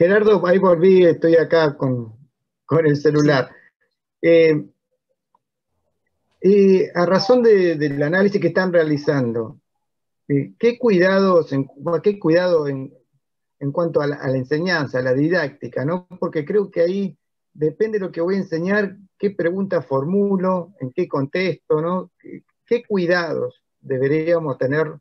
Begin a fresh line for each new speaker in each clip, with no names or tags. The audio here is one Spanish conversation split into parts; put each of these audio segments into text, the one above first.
Gerardo, ahí volví, estoy acá con el
Sí.
celular. A razón del análisis que están realizando, ¿qué cuidados, qué cuidado en cuanto a la enseñanza, a la didáctica, ¿no? Porque creo que ahí depende de lo que voy a enseñar, qué preguntas formulo, en qué contexto, ¿no? ¿Qué cuidados deberíamos tener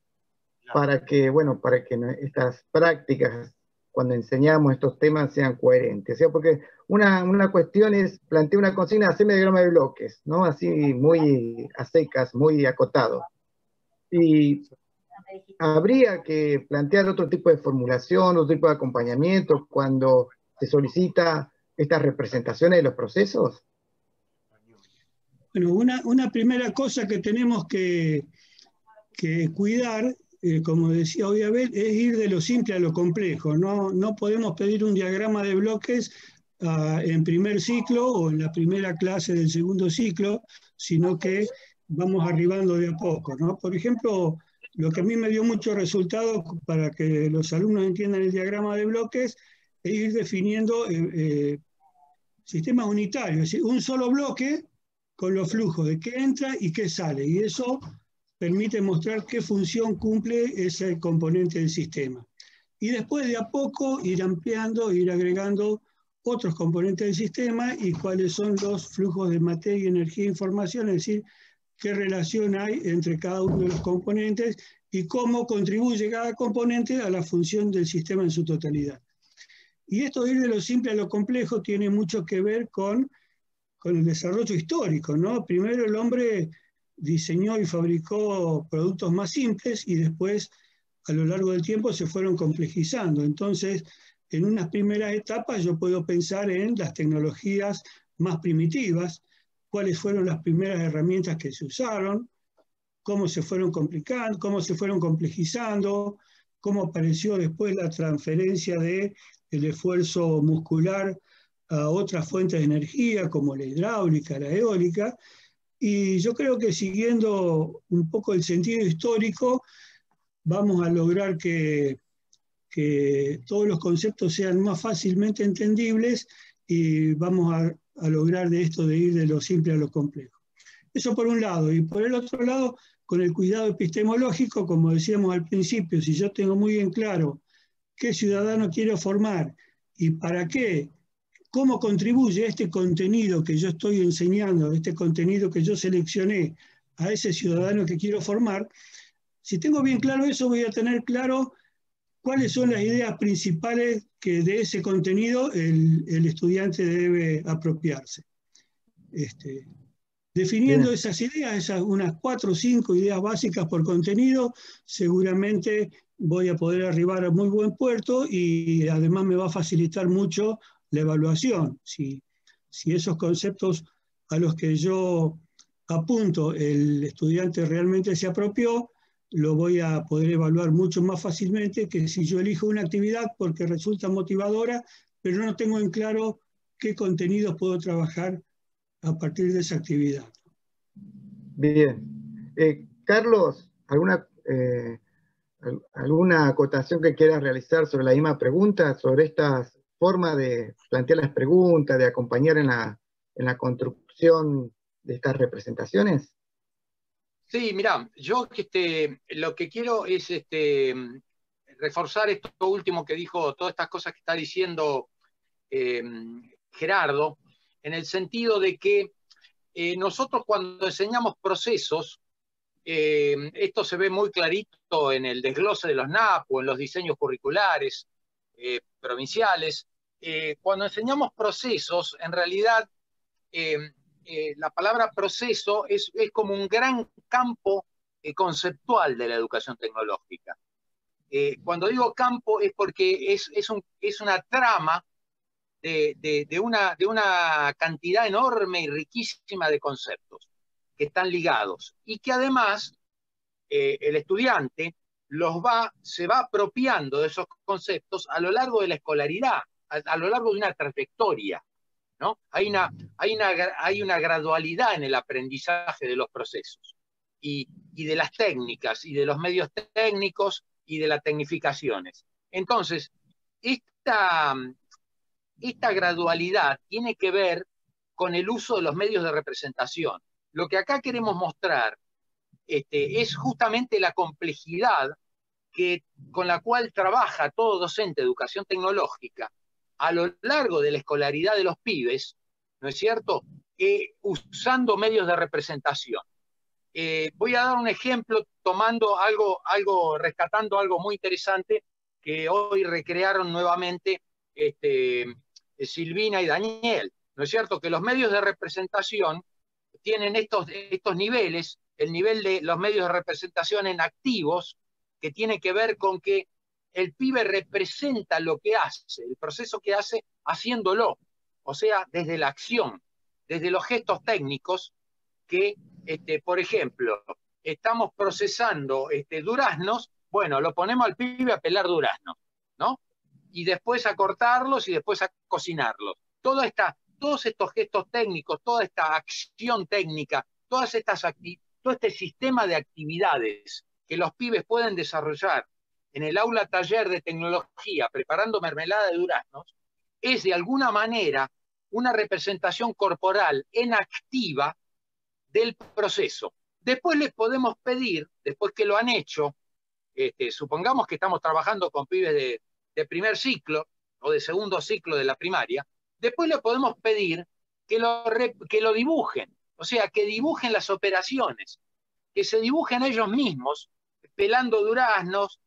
para que, bueno, para que estas prácticas, cuando enseñamos estos temas, sean coherentes? O sea, porque una cuestión es plantear una consigna, hacerme diagrama de bloques, ¿no? Así muy a secas, muy acotado. Y habría que plantear otro tipo de formulación, otro tipo de acompañamiento cuando se solicita estas representaciones de los procesos.
Bueno, una primera cosa que tenemos que cuidar, como decía hoy Abel, es ir de lo simple a lo complejo. No podemos pedir un diagrama de bloques en primer ciclo o en la primera clase del segundo ciclo, sino que vamos arribando de a poco, ¿no? Por ejemplo, lo que a mí me dio mucho resultado para que los alumnos entiendan el diagrama de bloques es ir definiendo sistemas unitarios, es decir, un solo bloque con los flujos de qué entra y qué sale. Y eso permite mostrar qué función cumple ese componente del sistema. Y después de a poco ir ampliando, ir agregando otros componentes del sistema y cuáles son los flujos de materia, energía e información, es decir, qué relación hay entre cada uno de los componentes y cómo contribuye cada componente a la función del sistema en su totalidad. Y esto de ir de lo simple a lo complejo tiene mucho que ver con el desarrollo histórico, ¿no? Primero el hombre diseñó y fabricó productos más simples y después a lo largo del tiempo se fueron complejizando. Entonces, en unas primeras etapas yo puedo pensar en las tecnologías más primitivas, cuáles fueron las primeras herramientas que se usaron, cómo se fueron complicando, cómo se fueron complejizando, cómo apareció después la transferencia del esfuerzo muscular a otras fuentes de energía como la hidráulica, la eólica, y yo creo que siguiendo un poco el sentido histórico vamos a lograr que todos los conceptos sean más fácilmente entendibles y vamos a lograr de esto de ir de lo simple a lo complejo. Eso por un lado. Y por el otro lado, con el cuidado epistemológico, como decíamos al principio, si yo tengo muy bien claro qué ciudadano quiero formar y para qué, cómo contribuye este contenido que yo estoy enseñando, este contenido que yo seleccioné a ese ciudadano que quiero formar, si tengo bien claro eso, voy a tener claro cuáles son las ideas principales que de ese contenido el estudiante debe apropiarse. Definiendo
Bien,
esas ideas, esas unas 4 o 5 ideas básicas por contenido, seguramente voy a poder arribar a muy buen puerto y además me va a facilitar mucho la evaluación. Si esos conceptos a los que yo apunto el estudiante realmente se apropió, lo voy a poder evaluar mucho más fácilmente que si yo elijo una actividad porque resulta motivadora, pero no tengo en claro qué contenidos puedo trabajar a partir de esa actividad.
bien. Carlos, ¿alguna acotación que quieras realizar sobre la misma pregunta, sobre esta forma de plantear las preguntas, de acompañar en la construcción de estas representaciones?
Sí, mirá, yo lo que quiero es reforzar esto último que dijo, todas estas cosas que está diciendo eh, Gerardo, en el sentido de que nosotros cuando enseñamos procesos, esto se ve muy clarito en el desglose de los NAPU, en los diseños curriculares provinciales. Cuando enseñamos procesos, en realidad eh, la palabra proceso es como un gran campo conceptual de la educación tecnológica. Cuando digo campo es porque es una trama de una cantidad enorme y riquísima de conceptos que están ligados y que además el estudiante se va apropiando de esos conceptos a lo largo de la escolaridad, a lo largo de una trayectoria, ¿no? Hay una gradualidad en el aprendizaje de los procesos y de las técnicas y de los medios técnicos y de las tecnificaciones. Entonces, esta gradualidad tiene que ver con el uso de los medios de representación. Lo que acá queremos mostrar es justamente la complejidad con la cual trabaja todo docente de educación tecnológica a lo largo de la escolaridad de los pibes, ¿no es cierto?, usando medios de representación. Voy a dar un ejemplo tomando rescatando algo muy interesante que hoy recrearon nuevamente Silvina y Daniel, ¿no es cierto?, que los medios de representación tienen estos niveles, el nivel de los medios de representación en activos, que tiene que ver con que el pibe representa lo que hace, el proceso que hace haciéndolo, o sea, desde la acción, desde los gestos técnicos que, por ejemplo, estamos procesando duraznos, bueno, lo ponemos al pibe a pelar duraznos, ¿no? Y después a cortarlos y después a cocinarlos. Todos estos gestos técnicos, toda esta acción técnica, todo este sistema de actividades que los pibes pueden desarrollar en el aula taller de tecnología preparando mermelada de duraznos, es de alguna manera una representación corporal en activa del proceso. Después les podemos pedir, después que lo han hecho, supongamos que estamos trabajando con pibes de primer ciclo o de segundo ciclo de la primaria, después le podemos pedir que lo dibujen, o sea, que dibujen las operaciones, que se dibujen ellos mismos, pelando duraznos,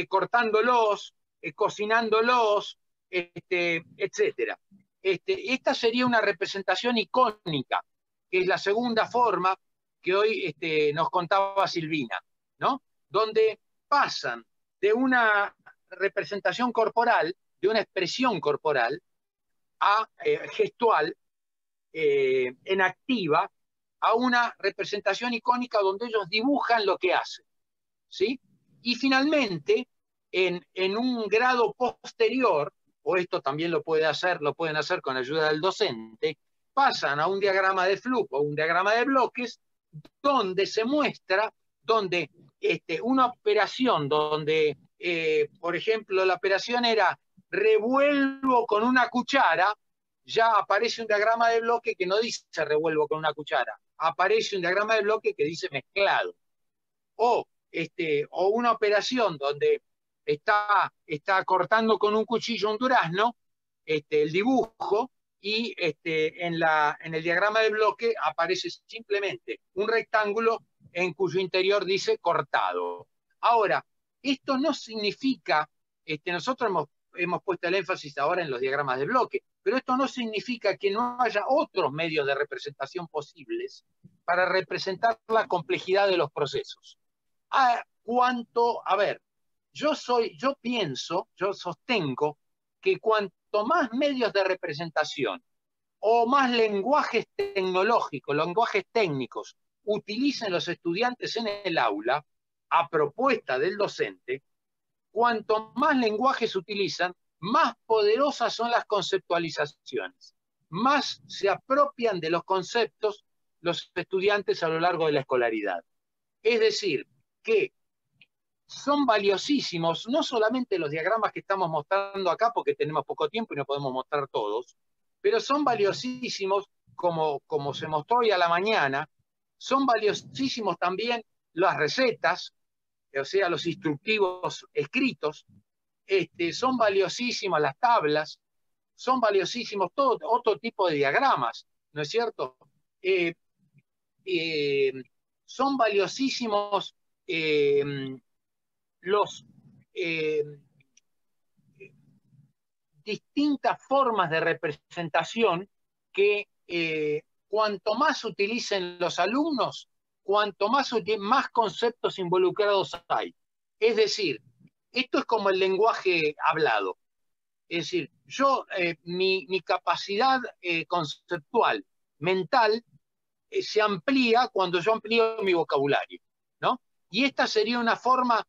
cortándolos, cocinándolos, etc. Esta sería una representación icónica, que es la segunda forma que hoy nos contaba Silvina, ¿no? Donde pasan de una representación corporal, de una expresión corporal, a gestual, en activa, a una representación icónica donde ellos dibujan lo que hacen, ¿sí? Y finalmente, en un grado posterior, o esto también lo pueden hacer con ayuda del docente, pasan a un diagrama de flujo, un diagrama de bloques, donde se muestra, donde una operación, donde, por ejemplo, la operación era revuelvo con una cuchara, ya aparece un diagrama de bloque que no dice revuelvo con una cuchara, aparece un diagrama de bloque que dice mezclado. O una operación donde está cortando con un cuchillo un durazno, el dibujo, y en el diagrama de bloque aparece simplemente un rectángulo en cuyo interior dice cortado. Ahora, esto no significa, nosotros hemos puesto el énfasis ahora en los diagramas de bloque, pero esto no significa que no haya otros medios de representación posibles para representar la complejidad de los procesos. Yo sostengo que cuanto más medios de representación o más lenguajes tecnológicos, lenguajes técnicos utilicen los estudiantes en el aula, a propuesta del docente, cuanto más lenguajes utilizan, más poderosas son las conceptualizaciones, más se apropian de los conceptos los estudiantes a lo largo de la escolaridad. Es decir, que son valiosísimos, no solamente los diagramas que estamos mostrando acá, porque tenemos poco tiempo y no podemos mostrar todos, pero son valiosísimos, como se mostró hoy a la mañana, son valiosísimos también las recetas, o sea, los instructivos escritos, son valiosísimas las tablas, son valiosísimos todo otro tipo de diagramas, ¿no es cierto? Son valiosísimos los distintas formas de representación que cuanto más utilicen los alumnos, cuanto más conceptos involucrados hay. Es decir, esto es como el lenguaje hablado. Es decir, mi capacidad conceptual, mental, se amplía cuando yo amplío mi vocabulario, ¿no? Y esta sería una forma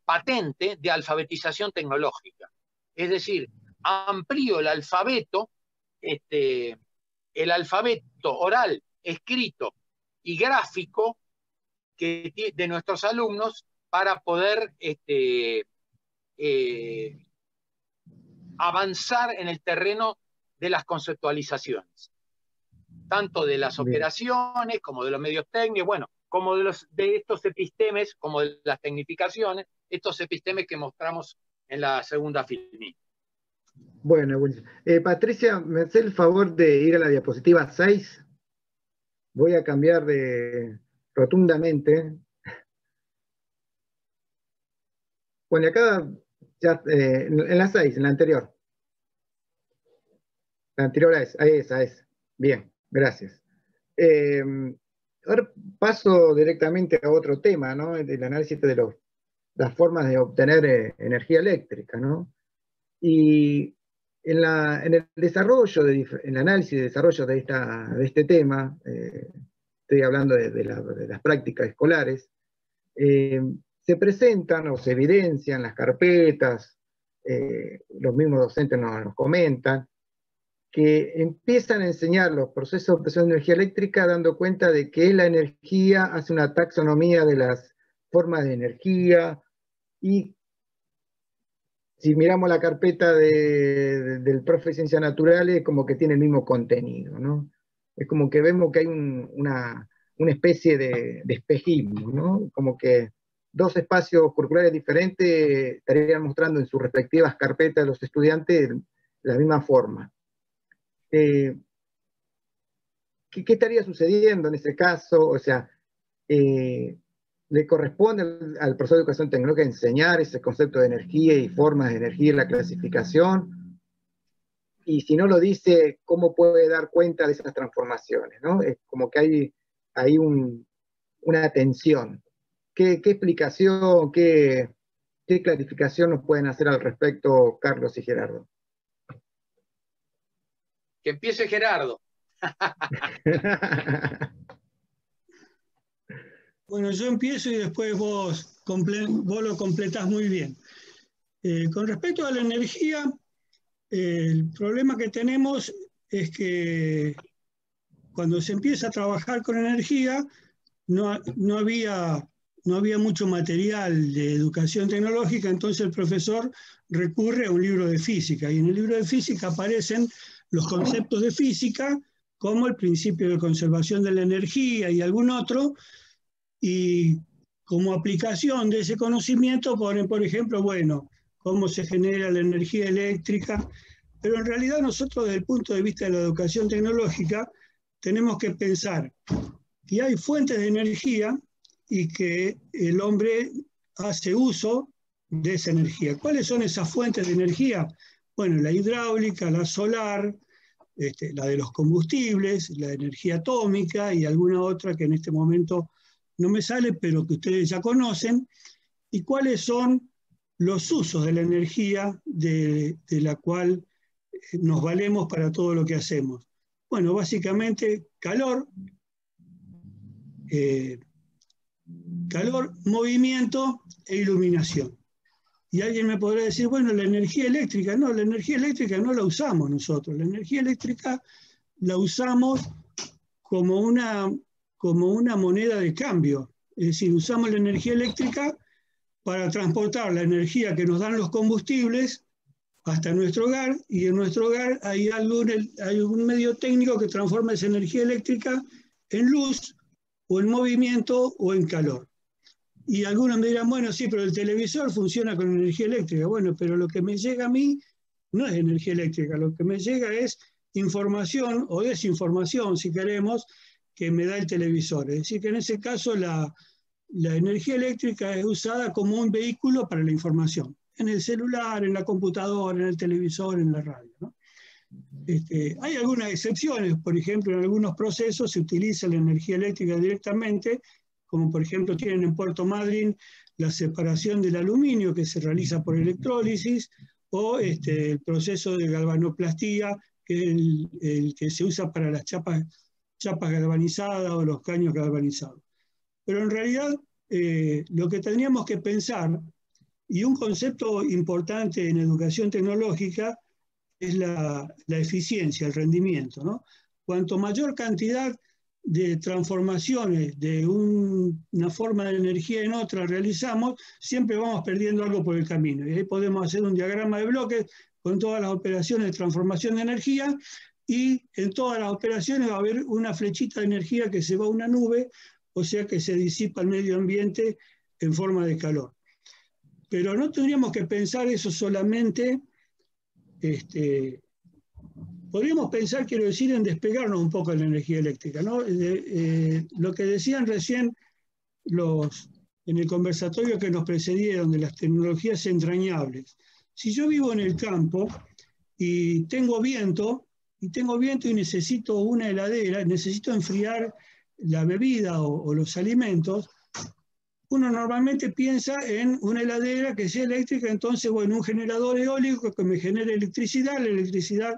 patente de alfabetización tecnológica. Es decir, amplío el alfabeto oral, escrito y gráfico de nuestros alumnos para poder avanzar en el terreno de las conceptualizaciones, tanto de las operaciones como de los medios técnicos, bueno, como de estos epistemes, como de las tecnificaciones, estos epistemes que mostramos en la segunda filmina.
Bueno, buenísimo. Patricia, ¿me hace el favor de ir a la diapositiva 6? Voy a cambiar rotundamente. Bueno, acá, ya, en la 6, en la anterior. La anterior a esa es. Bien, gracias. Ahora paso directamente a otro tema, ¿no? El análisis de las formas de obtener energía eléctrica, ¿no? Y en el desarrollo, en el análisis y desarrollo de este tema, estoy hablando de las prácticas escolares, se presentan o se evidencian las carpetas, los mismos docentes nos comentan, que empiezan a enseñar los procesos de obtención de energía eléctrica dando cuenta de que la energía hace una taxonomía de las formas de energía, y si miramos la carpeta del profe de Ciencias Naturales, como que tiene el mismo contenido, ¿no? Es como que vemos que hay una especie de espejismo, ¿no? Como que dos espacios curriculares diferentes estarían mostrando en sus respectivas carpetas de los estudiantes la misma forma. ¿Qué estaría sucediendo en ese caso? O sea, le corresponde al profesor de educación tecnológica enseñar ese concepto de energía y formas de energía en la clasificación, y si no lo dice, ¿cómo puede dar cuenta de esas transformaciones, ¿no? Es como que hay una tensión. ¿Qué explicación, qué clarificación nos pueden hacer al respecto, Carlos y Gerardo?
Que empiece Gerardo.
Bueno, yo empiezo y después vos lo completás muy bien. Con respecto a la energía, el problema que tenemos es que cuando se empieza a trabajar con energía, no había mucho material de educación tecnológica, entonces el profesor recurre a un libro de física, y en el libro de física aparecen los conceptos de física, como el principio de conservación de la energía y algún otro, y como aplicación de ese conocimiento ponen, por ejemplo, bueno, cómo se genera la energía eléctrica, pero en realidad nosotros desde el punto de vista de la educación tecnológica tenemos que pensar que hay fuentes de energía y que el hombre hace uso de esa energía. ¿Cuáles son esas fuentes de energía? Bueno, la hidráulica, la solar, la de los combustibles, la energía atómica y alguna otra que en este momento no me sale, pero que ustedes ya conocen. ¿Y cuáles son los usos de la energía de la cual nos valemos para todo lo que hacemos? Bueno, básicamente calor, movimiento e iluminación. Y alguien me podrá decir, bueno, la energía eléctrica, no, la energía eléctrica no la usamos nosotros, la energía eléctrica la usamos como una moneda de cambio, es decir, usamos la energía eléctrica para transportar la energía que nos dan los combustibles hasta nuestro hogar, y en nuestro hogar hay algún medio técnico que transforma esa energía eléctrica en luz, o en movimiento, o en calor. Y algunos me dirán, bueno, sí, pero el televisor funciona con energía eléctrica. Bueno, pero lo que me llega a mí no es energía eléctrica, lo que me llega es información o desinformación, si queremos, que me da el televisor. Es decir, que en ese caso la energía eléctrica es usada como un vehículo para la información, en el celular, en la computadora, en el televisor, en la radio, ¿no? Hay algunas excepciones, por ejemplo, en algunos procesos se utiliza la energía eléctrica directamente, como por ejemplo tienen en Puerto Madryn la separación del aluminio que se realiza por electrólisis, o el proceso de galvanoplastía, que es el que se usa para las chapas galvanizadas o los caños galvanizados. Pero en realidad lo que tendríamos que pensar, y un concepto importante en educación tecnológica, es la eficiencia, el rendimiento, ¿no? Cuanto mayor cantidad de transformaciones de una forma de energía en otra realizamos, siempre vamos perdiendo algo por el camino. Y ahí podemos hacer un diagrama de bloques, con todas las operaciones de transformación de energía, y en todas las operaciones va a haber una flechita de energía que se va a una nube, o sea que se disipa el medio ambiente en forma de calor. Pero no tendríamos que pensar eso solamente, podríamos pensar, quiero decir, en despegarnos un poco de la energía eléctrica, ¿no? Lo que decían recién en el conversatorio que nos precedieron de las tecnologías entrañables. Si yo vivo en el campo y tengo viento y necesito una heladera, necesito enfriar la bebida o los alimentos, uno normalmente piensa en una heladera que sea eléctrica, entonces, bueno, un generador eólico que me genere electricidad, la electricidad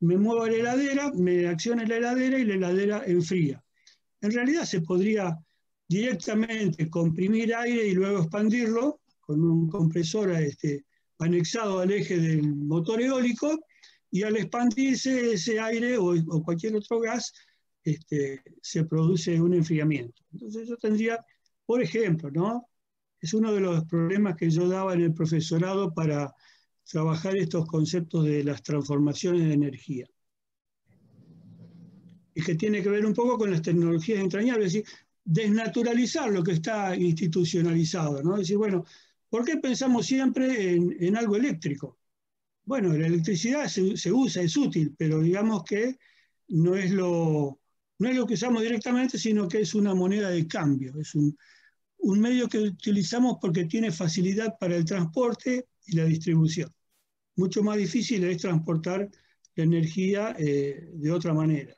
me mueva la heladera, me accione la heladera y la heladera enfría. En realidad se podría directamente comprimir aire y luego expandirlo con un compresor anexado al eje del motor eólico, y al expandirse ese aire o cualquier otro gas, se produce un enfriamiento. Entonces yo tendría, por ejemplo, ¿no? Es uno de los problemas que yo daba en el profesorado para trabajar estos conceptos de las transformaciones de energía. Y que tiene que ver un poco con las tecnologías entrañables, es decir, desnaturalizar lo que está institucionalizado, ¿no? Es decir, bueno, ¿por qué pensamos siempre en algo eléctrico? Bueno, la electricidad se usa, es útil, pero digamos que no es lo que usamos directamente, sino que es una moneda de cambio, es un medio que utilizamos porque tiene facilidad para el transporte y la distribución. Mucho más difícil es transportar la energía de otra manera.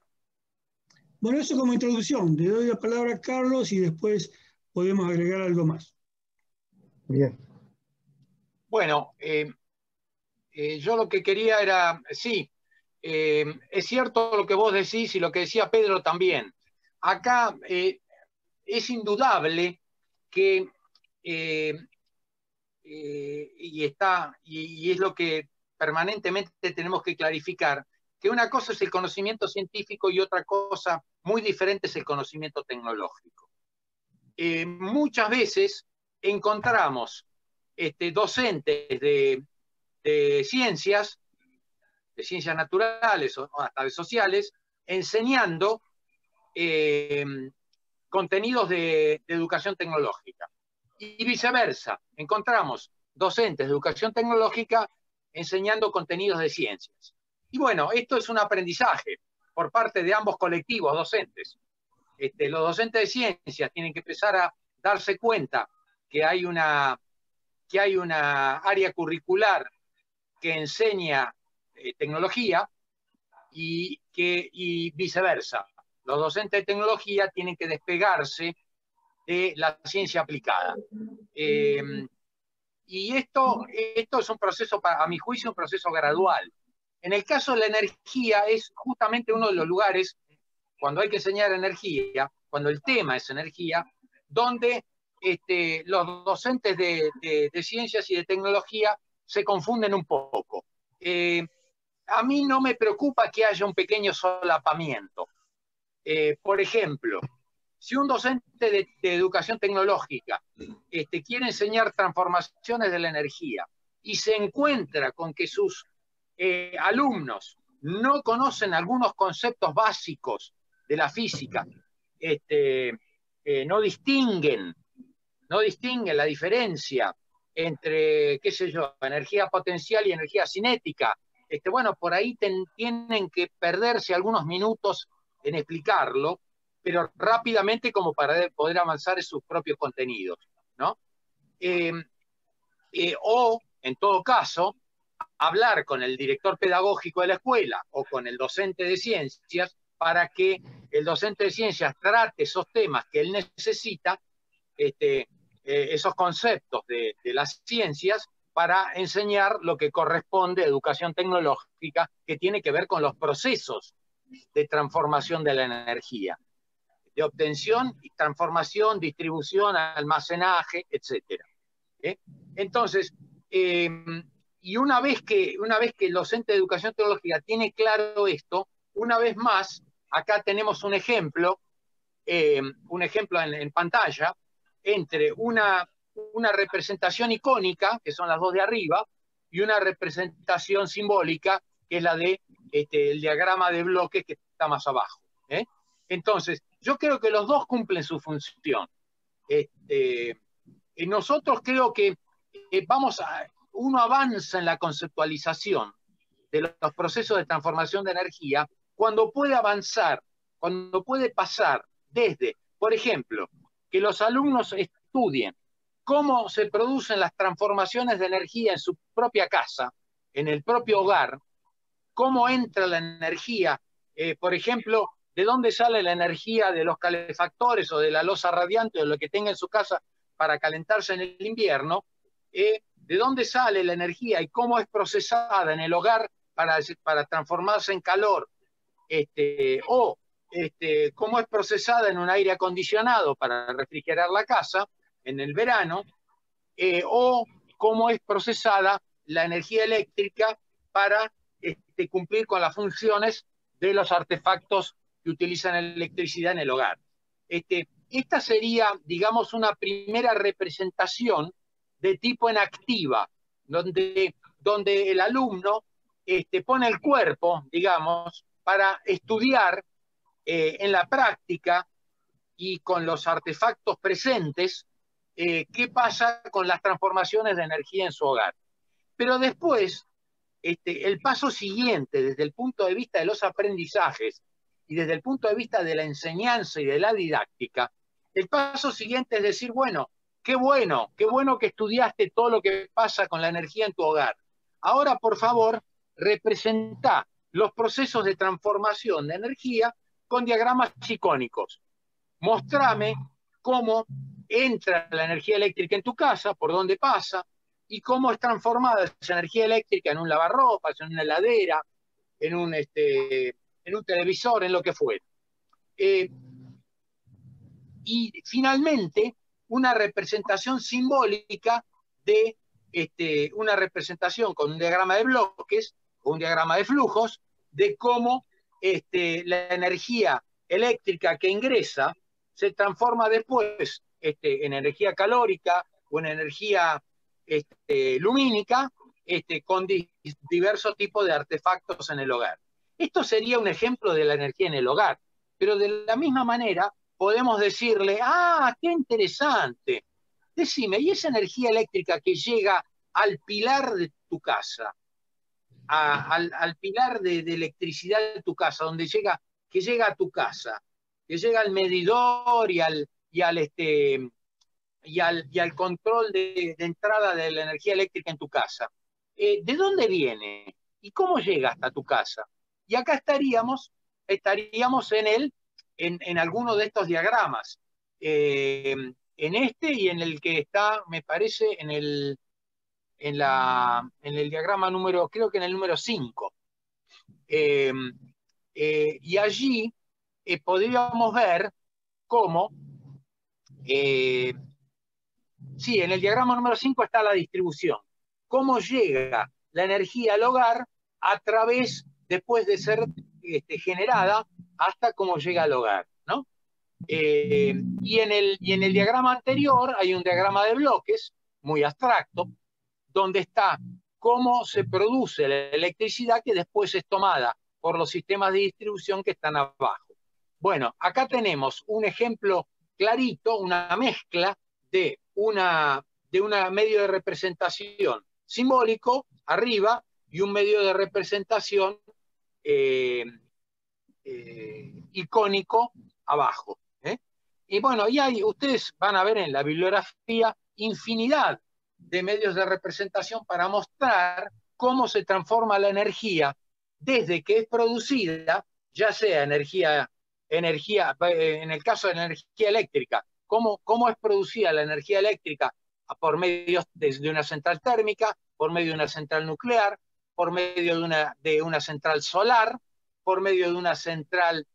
Bueno, eso como introducción. Le doy la palabra a Carlos y después podemos agregar algo más.
Bien.
Bueno, yo lo que quería era, sí, es cierto lo que vos decís y lo que decía Pedro también. Acá es indudable que, y es lo que permanentemente tenemos que clarificar, que una cosa es el conocimiento científico y otra cosa muy diferente es el conocimiento tecnológico. Muchas veces encontramos docentes de ciencias naturales o hasta de sociales, enseñando contenidos de educación tecnológica. Y viceversa, encontramos docentes de educación tecnológica enseñando contenidos de ciencias. Y bueno, esto es un aprendizaje por parte de ambos colectivos docentes. Los docentes de ciencias tienen que empezar a darse cuenta que hay una área curricular que enseña tecnología y viceversa. Los docentes de tecnología tienen que despegarse de la ciencia aplicada. Y esto es un proceso, a mi juicio, un proceso gradual. En el caso de la energía es justamente uno de los lugares, cuando hay que enseñar energía, cuando el tema es energía, donde los docentes de ciencias y de tecnología se confunden un poco. A mí no me preocupa que haya un pequeño solapamiento. Por ejemplo, si un docente de educación tecnológica quiere enseñar transformaciones de la energía y se encuentra con que sus alumnos no conocen algunos conceptos básicos de la física, no distinguen la diferencia entre, qué sé yo, energía potencial y energía cinética, bueno, por ahí tienen que perderse algunos minutos en explicarlo, pero rápidamente como para poder avanzar en sus propios contenidos, ¿no? O, en todo caso, hablar con el director pedagógico de la escuela o con el docente de ciencias para que el docente de ciencias trate esos temas que él necesita, esos conceptos de las ciencias, para enseñar lo que corresponde a educación tecnológica, que tiene que ver con los procesos de transformación de la energía, de obtención y transformación, distribución, almacenaje, etc. Entonces, y una vez que el docente de educación tecnológica tiene claro esto, una vez más, acá tenemos un ejemplo en pantalla, entre una representación icónica, que son las dos de arriba, y una representación simbólica, que es la de el diagrama de bloques que está más abajo. Entonces, yo creo que los dos cumplen su función. Nosotros creo que uno avanza en la conceptualización de los procesos de transformación de energía cuando puede avanzar, cuando puede pasar desde, por ejemplo, que los alumnos estudien cómo se producen las transformaciones de energía en su propia casa, en el propio hogar, cómo entra la energía, por ejemplo, de dónde sale la energía de los calefactores o de la losa radiante o de lo que tenga en su casa para calentarse en el invierno, de dónde sale la energía y cómo es procesada en el hogar para transformarse en calor, cómo es procesada en un aire acondicionado para refrigerar la casa en el verano, o cómo es procesada la energía eléctrica para cumplir con las funciones de los artefactos que utilizan electricidad en el hogar. Esta sería, digamos, una primera representación de tipo en activa, donde el alumno pone el cuerpo, digamos, para estudiar en la práctica y con los artefactos presentes qué pasa con las transformaciones de energía en su hogar. Pero después, el paso siguiente, desde el punto de vista de los aprendizajes y desde el punto de vista de la enseñanza y de la didáctica, el paso siguiente es decir, bueno que estudiaste todo lo que pasa con la energía en tu hogar. Ahora, por favor, representa los procesos de transformación de energía con diagramas icónicos. Mostrame cómo entra la energía eléctrica en tu casa, por dónde pasa, y cómo es transformada esa energía eléctrica en un lavarropas, en una heladera, en un televisor, en lo que fuera. Y finalmente, una representación simbólica de una representación con un diagrama de bloques o un diagrama de flujos de cómo la energía eléctrica que ingresa se transforma después en energía calórica o en energía lumínica con diversos tipos de artefactos en el hogar. Esto sería un ejemplo de la energía en el hogar, pero de la misma manera podemos decirle, qué interesante, decime, ¿y esa energía eléctrica que llega al pilar de tu casa, al pilar de electricidad de tu casa, que llega a tu casa, que llega al medidor y al control de entrada de la energía eléctrica en tu casa? ¿De dónde viene? ¿Y cómo llega hasta tu casa? Y acá estaríamos en alguno de estos diagramas, en y en el que está, me parece, en el diagrama número, creo que en el número 5. Y allí podríamos ver cómo, sí, en el diagrama número 5 está la distribución, cómo llega la energía al hogar a través, después de ser generada, hasta cómo llega al hogar, ¿no? Y en el diagrama anterior hay un diagrama de bloques, muy abstracto, donde está cómo se produce la electricidad que después es tomada por los sistemas de distribución que están abajo. Bueno, acá tenemos un ejemplo clarito, una mezcla de una medio de representación simbólico arriba y un medio de representación icónico abajo. Y bueno, y ustedes van a ver en la bibliografía infinidad de medios de representación para mostrar cómo se transforma la energía desde que es producida, ya sea energía, en el caso de la energía eléctrica, cómo es producida la energía eléctrica por medio de una central térmica, por medio de una central nuclear, por medio de una central solar, por medio de una central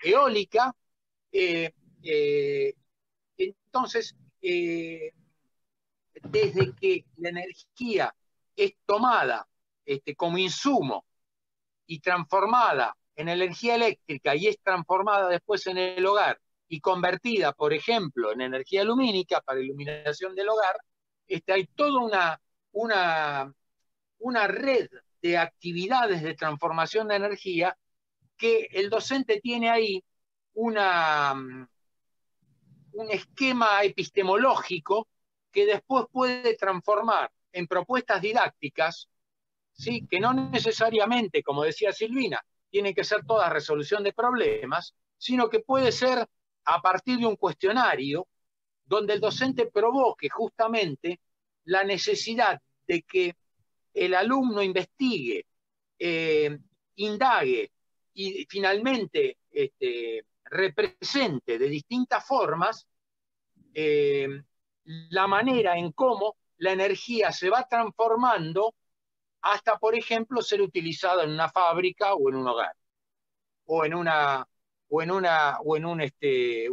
eólica. Entonces, desde que la energía es tomada como insumo y transformada en energía eléctrica y es transformada después en el hogar y convertida, por ejemplo, en energía lumínica para iluminación del hogar, hay toda una red de actividades de transformación de energía que el docente tiene ahí un esquema epistemológico que después puede transformar en propuestas didácticas, ¿sí? Que no necesariamente, como decía Silvina, tiene que ser toda resolución de problemas, sino que puede ser a partir de un cuestionario donde el docente provoque justamente la necesidad de que el alumno investigue, indague y finalmente represente de distintas formas la manera en cómo la energía se va transformando hasta, por ejemplo, ser utilizada en una fábrica o en un hogar, o en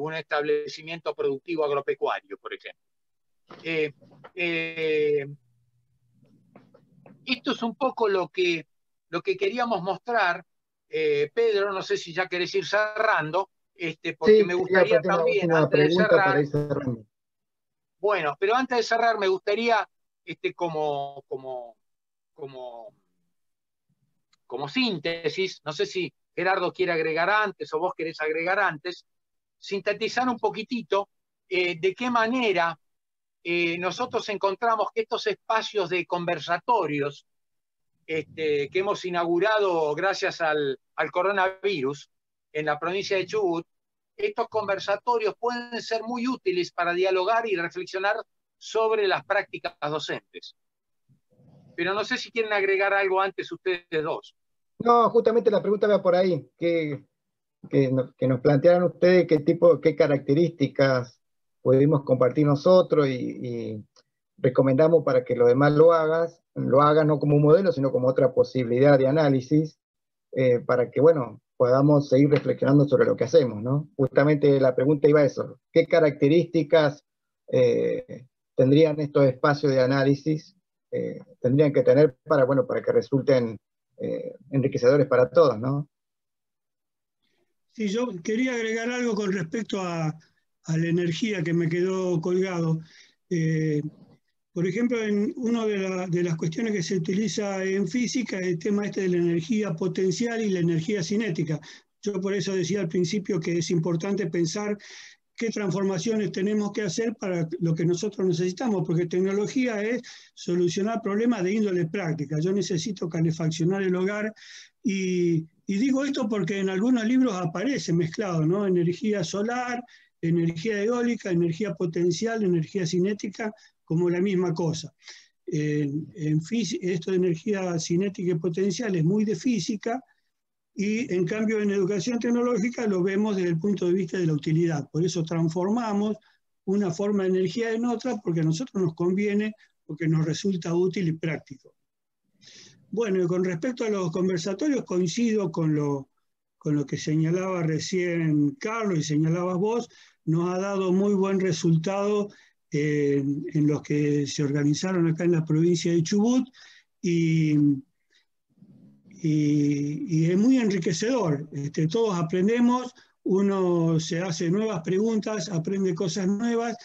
un establecimiento productivo agropecuario, por ejemplo. Esto es un poco lo que queríamos mostrar. Pedro, no sé si ya querés ir cerrando, porque
Sí,
me gustaría también,
una
antes de
pregunta
cerrar,
para ir cerrando.
bueno, pero antes de cerrar me gustaría, como síntesis, no sé si Gerardo quiere agregar antes o vos querés agregar antes, sintetizar un poquitito de qué manera nosotros encontramos que estos espacios de conversatorios que hemos inaugurado gracias al coronavirus en la provincia de Chubut, estos conversatorios pueden ser muy útiles para dialogar y reflexionar sobre las prácticas docentes. Pero no sé si quieren agregar algo antes ustedes dos.
No, justamente la pregunta va por ahí, que nos plantearan ustedes qué características pudimos compartir nosotros y recomendamos para que los demás lo hagan no como un modelo, sino como otra posibilidad de análisis, para que, bueno, podamos seguir reflexionando sobre lo que hacemos, ¿no? Justamente la pregunta iba a eso, ¿qué características tendrían estos espacios de análisis, tendrían que tener para que resulten enriquecedores para todos, ¿no?
Sí, yo quería agregar algo con respecto a la energía que me quedó colgado. Por ejemplo, en una de las cuestiones que se utiliza en física, el tema de la energía potencial y la energía cinética. Yo por eso decía al principio que es importante pensar qué transformaciones tenemos que hacer para lo que nosotros necesitamos, porque tecnología es solucionar problemas de índole práctica. Yo necesito calefaccionar el hogar y digo esto porque en algunos libros aparece mezclado, ¿no? Energía solar, energía eólica, energía potencial, energía cinética, como la misma cosa. Esto de energía cinética y potencial es muy de física, y en cambio en educación tecnológica lo vemos desde el punto de vista de la utilidad. Por eso transformamos una forma de energía en otra porque a nosotros nos conviene, porque nos resulta útil y práctico. Bueno, y con respecto a los conversatorios coincido con lo que señalaba recién Carlos y señalabas vos, nos ha dado muy buen resultado en los que se organizaron acá en la provincia de Chubut y es muy enriquecedor. Todos aprendemos, uno se hace nuevas preguntas, aprende cosas nuevas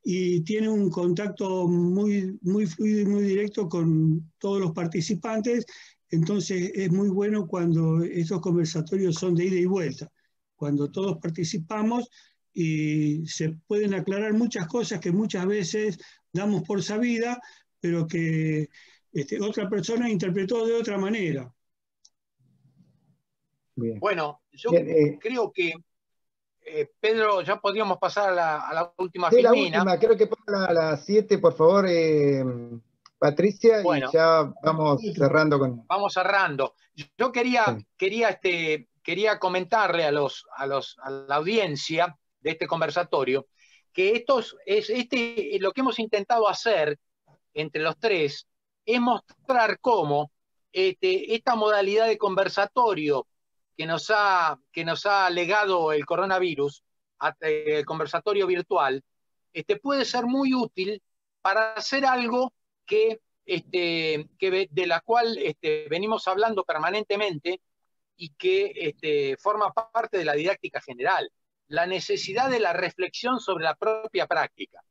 y tiene un contacto muy, muy fluido y muy directo con todos los participantes. Entonces es muy bueno cuando estos conversatorios son de ida y vuelta, cuando todos participamos y se pueden aclarar muchas cosas que muchas veces damos por sabida, pero que otra persona interpretó de otra manera.
Bien.
Bueno, yo
Bien,
creo que, Pedro, ya podríamos pasar a la última
sí, la
filmina.
última, creo que ponga a las 7, por favor, Patricia,
Bueno,
y ya vamos cerrando con...
Vamos cerrando. Yo quería comentarle a la audiencia de este conversatorio que lo que hemos intentado hacer entre los tres es mostrar cómo esta modalidad de conversatorio que nos ha legado el coronavirus, el conversatorio virtual, puede ser muy útil para hacer algo de la cual venimos hablando permanentemente y que forma parte de la didáctica general, la necesidad de la reflexión sobre la propia práctica.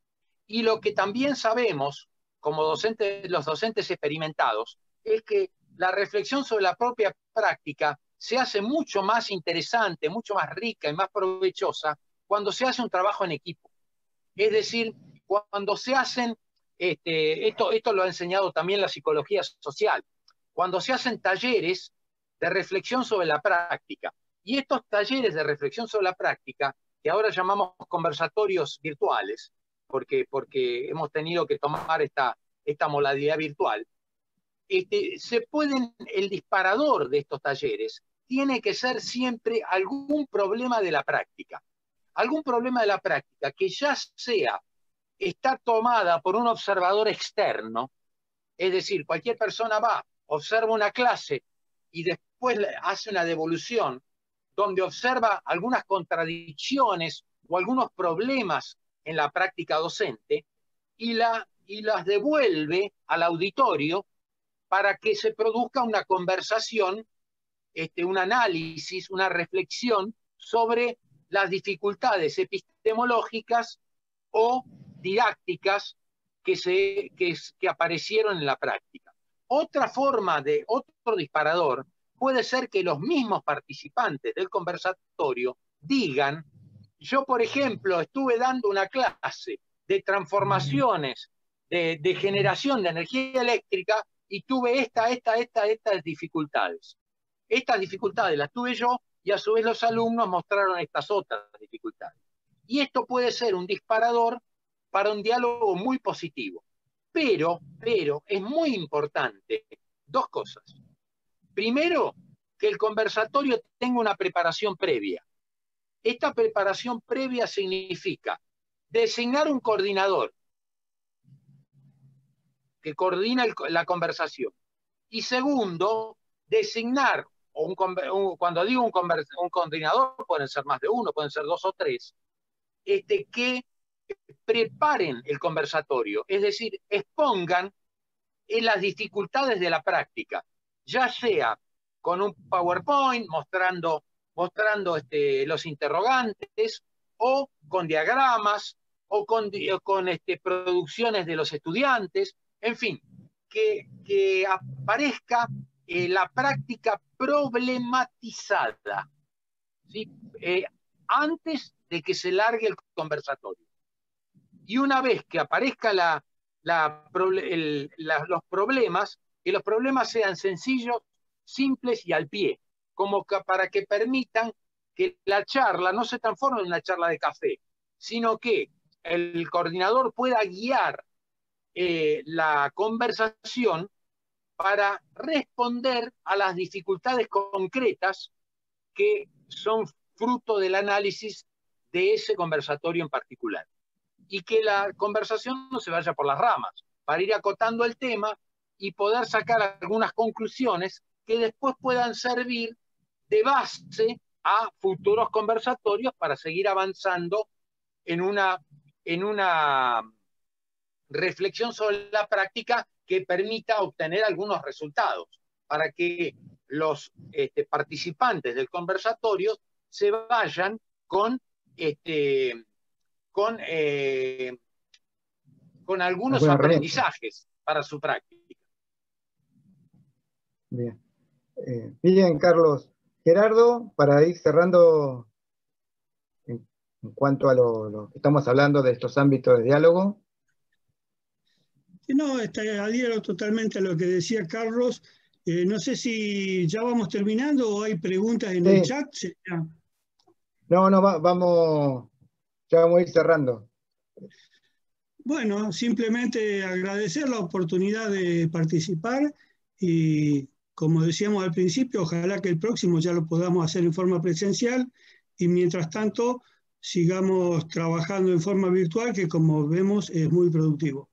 Y lo que también sabemos, como los docentes experimentados, es que la reflexión sobre la propia práctica se hace mucho más interesante, mucho más rica y más provechosa cuando se hace un trabajo en equipo. Es decir, cuando se hacen, esto lo ha enseñado también la psicología social, cuando se hacen talleres de reflexión sobre la práctica. Y estos talleres de reflexión sobre la práctica, que ahora llamamos conversatorios virtuales, porque hemos tenido que tomar esta modalidad virtual, el disparador de estos talleres tiene que ser siempre algún problema de la práctica. Algún problema de la práctica que ya está tomada por un observador externo, es decir, cualquier persona va, observa una clase y después hace una devolución donde observa algunas contradicciones o algunos problemas en la práctica docente y las devuelve al auditorio para que se produzca una conversación, un análisis, una reflexión sobre las dificultades epistemológicas o didácticas que aparecieron en la práctica. Otra forma otro disparador puede ser que los mismos participantes del conversatorio digan: yo, por ejemplo, estuve dando una clase de transformaciones de generación de energía eléctrica y tuve estas dificultades. Estas dificultades las tuve yo y a su vez los alumnos mostraron estas otras dificultades. Y esto puede ser un disparador para un diálogo muy positivo. Pero es muy importante dos cosas. Primero, que el conversatorio tenga una preparación previa. Esta preparación previa significa designar un coordinador que coordina la conversación. Y segundo, designar, cuando digo un coordinador, pueden ser más de uno, pueden ser 2 o 3, que preparen el conversatorio, es decir, expongan en las dificultades de la práctica, ya sea con un PowerPoint mostrando los interrogantes, o con diagramas, o con producciones de los estudiantes, en fin, que aparezca la práctica problematizada, ¿sí? Antes de que se largue el conversatorio. Y una vez que aparezca los problemas, que los problemas sean sencillos, simples y al pie, para que permitan que la charla no se transforme en una charla de café, sino que el coordinador pueda guiar la conversación para responder a las dificultades concretas que son fruto del análisis de ese conversatorio en particular. Y que la conversación no se vaya por las ramas, para ir acotando el tema y poder sacar algunas conclusiones que después puedan servir de base a futuros conversatorios para seguir avanzando en una reflexión sobre la práctica que permita obtener algunos resultados, para que los participantes del conversatorio se vayan con algunos aprendizajes para su práctica.
Bien. Bien, Carlos. Gerardo, para ir cerrando en cuanto a lo que estamos hablando de estos ámbitos de diálogo.
No, adhiero totalmente a lo que decía Carlos. No sé si ya vamos terminando o hay preguntas en el chat.
No, ya vamos a ir cerrando.
Bueno, simplemente agradecer la oportunidad de participar y, como decíamos al principio, ojalá que el próximo ya lo podamos hacer en forma presencial y mientras tanto sigamos trabajando en forma virtual, que como vemos es muy productivo.